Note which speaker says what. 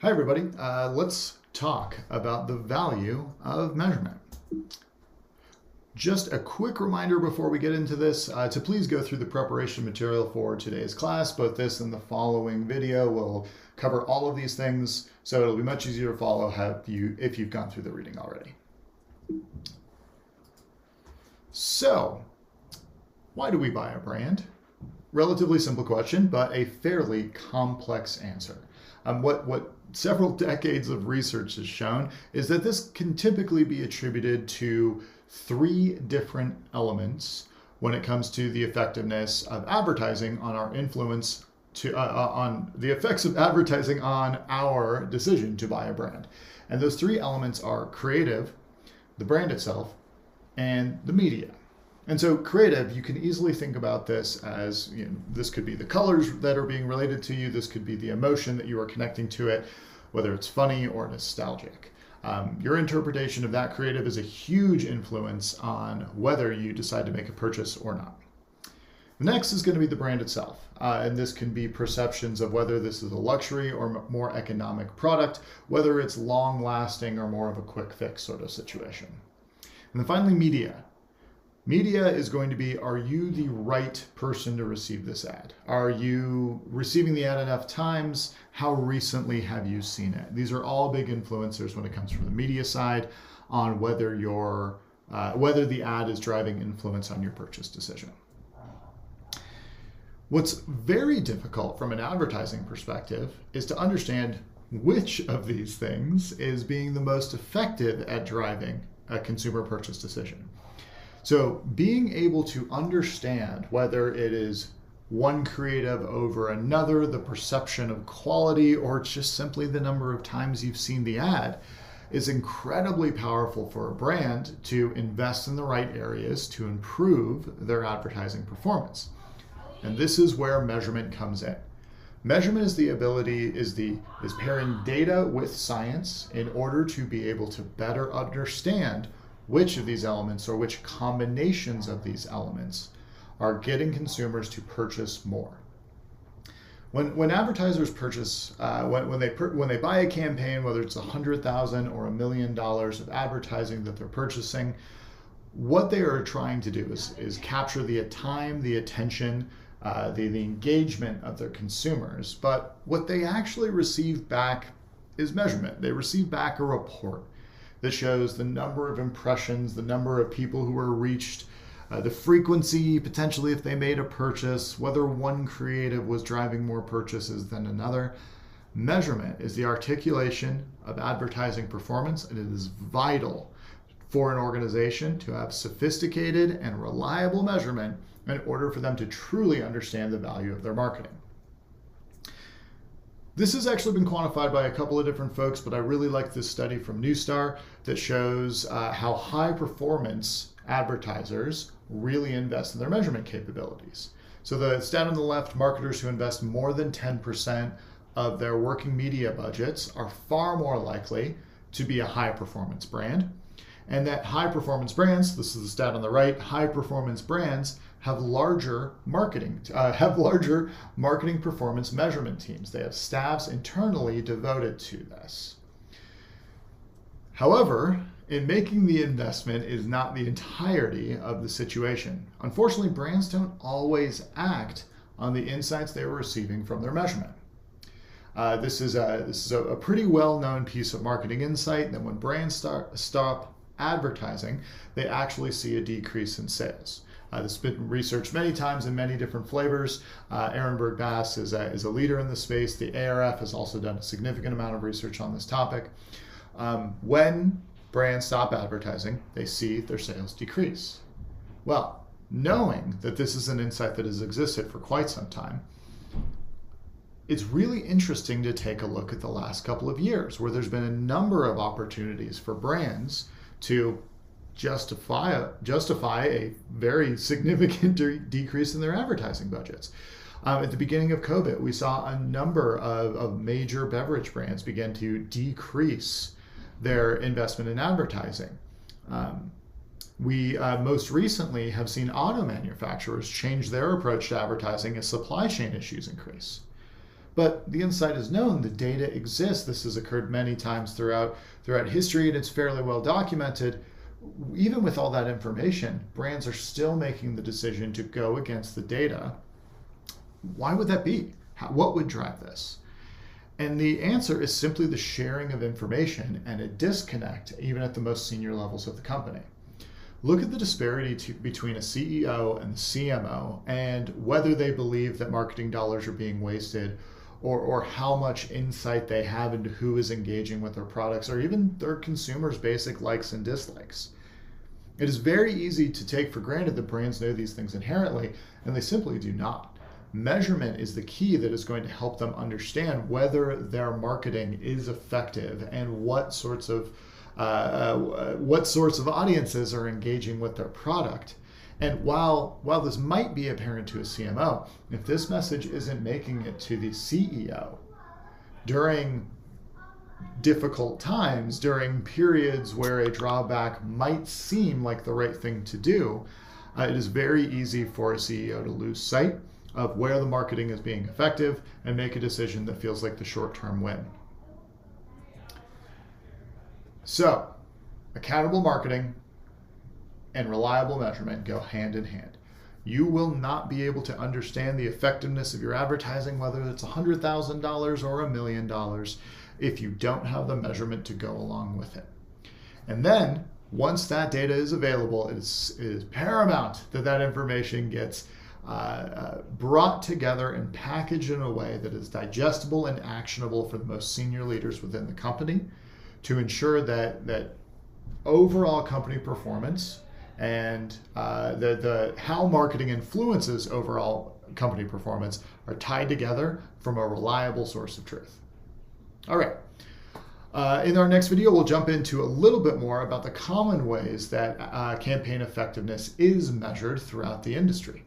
Speaker 1: Hi, everybody. Let's talk about the value of measurement. Just a quick reminder before we get into this to please go through the preparation material for today's class. Both this and the following video will cover all of these things, so it'll be much easier to follow if you've gone through the reading already. So, why do we buy a brand? Relatively simple question, but a fairly complex answer. What several decades of research has shown is that this can typically be attributed to three different elements when it comes to the effectiveness of advertising on our influence on the effects of advertising on our decision to buy a brand. And those three elements are creative, the brand itself, and the media. And so creative, you can easily think about this as, this could be the colors that are being related to you. This could be the emotion that you are connecting to it, whether it's funny or nostalgic. Your interpretation of that creative is a huge influence on whether you decide to make a purchase or not. The next is going to be the brand itself. And this can be perceptions of whether this is a luxury or more economic product, whether it's long lasting or more of a quick fix sort of situation. And then finally, media. Media is going to be, are you the right person to receive this ad? Are you receiving the ad enough times? How recently have you seen it? These are all big influencers when it comes from the media side on whether the ad is driving influence on your purchase decision. What's very difficult from an advertising perspective is to understand which of these things is being the most effective at driving a consumer purchase decision. So being able to understand whether it is one creative over another, the perception of quality, or it's just simply the number of times you've seen the ad is incredibly powerful for a brand to invest in the right areas to improve their advertising performance. And this is where measurement comes in. Measurement is pairing data with science in order to be able to better understand which of these elements or which combinations of these elements are getting consumers to purchase more. When advertisers purchase, when they buy a campaign, whether it's $100,000 or $1 million of advertising that they're purchasing, what they are trying to do is capture the time, the attention, the engagement of their consumers. But what they actually receive back is measurement. They receive back a report that shows the number of impressions, the number of people who were reached, the frequency, potentially if they made a purchase, whether one creative was driving more purchases than another. Measurement is the articulation of advertising performance, and it is vital for an organization to have sophisticated and reliable measurement in order for them to truly understand the value of their marketing. This has actually been quantified by a couple of different folks, but I really like this study from Neustar that shows how high performance advertisers really invest in their measurement capabilities. So the stat on the left, marketers who invest more than 10% of their working media budgets are far more likely to be a high performance brand. And that high performance brands, this is the stat on the right, high performance brands have larger marketing performance measurement teams. They have staffs internally devoted to this. However, in making the investment is not the entirety of the situation. Unfortunately, brands don't always act on the insights they were receiving from their measurement. This is a pretty well-known piece of marketing insight that when brands stop advertising, they actually see a decrease in sales. This has been researched many times in many different flavors. Ehrenberg Bass is a leader in the space. The ARF has also done a significant amount of research on this topic. When brands stop advertising, they see their sales decrease. Well, knowing that this is an insight that has existed for quite some time, it's really interesting to take a look at the last couple of years where there's been a number of opportunities for brands to justify a very significant decrease in their advertising budgets. At the beginning of COVID, we saw a number of major beverage brands begin to decrease their investment in advertising. We most recently have seen auto manufacturers change their approach to advertising as supply chain issues increase. But the insight is known, the data exists. This has occurred many times throughout history, and it's fairly well documented. Even with all that information, brands are still making the decision to go against the data. Why would that be? What would drive this? And the answer is simply the sharing of information and a disconnect even at the most senior levels of the company. Look at the disparity between a CEO and the CMO and whether they believe that marketing dollars are being wasted, or how much insight they have into who is engaging with their products, or even their consumers' basic likes and dislikes. It is very easy to take for granted that brands know these things inherently, and they simply do not. Measurement is the key that is going to help them understand whether their marketing is effective and what sorts of audiences are engaging with their product. And while this might be apparent to a CMO, if this message isn't making it to the CEO during difficult times, during periods where a drawback might seem like the right thing to do, it is very easy for a CEO to lose sight of where the marketing is being effective and make a decision that feels like the short-term win. So, accountable marketing and reliable measurement go hand in hand. You will not be able to understand the effectiveness of your advertising, whether it's $100,000 or $1 million, if you don't have the measurement to go along with it. And then, once that data is available, it is paramount that that information gets brought together and packaged in a way that is digestible and actionable for the most senior leaders within the company to ensure that overall company performance and how marketing influences overall company performance are tied together from a reliable source of truth. All right. In our next video, we'll jump into a little bit more about the common ways that campaign effectiveness is measured throughout the industry.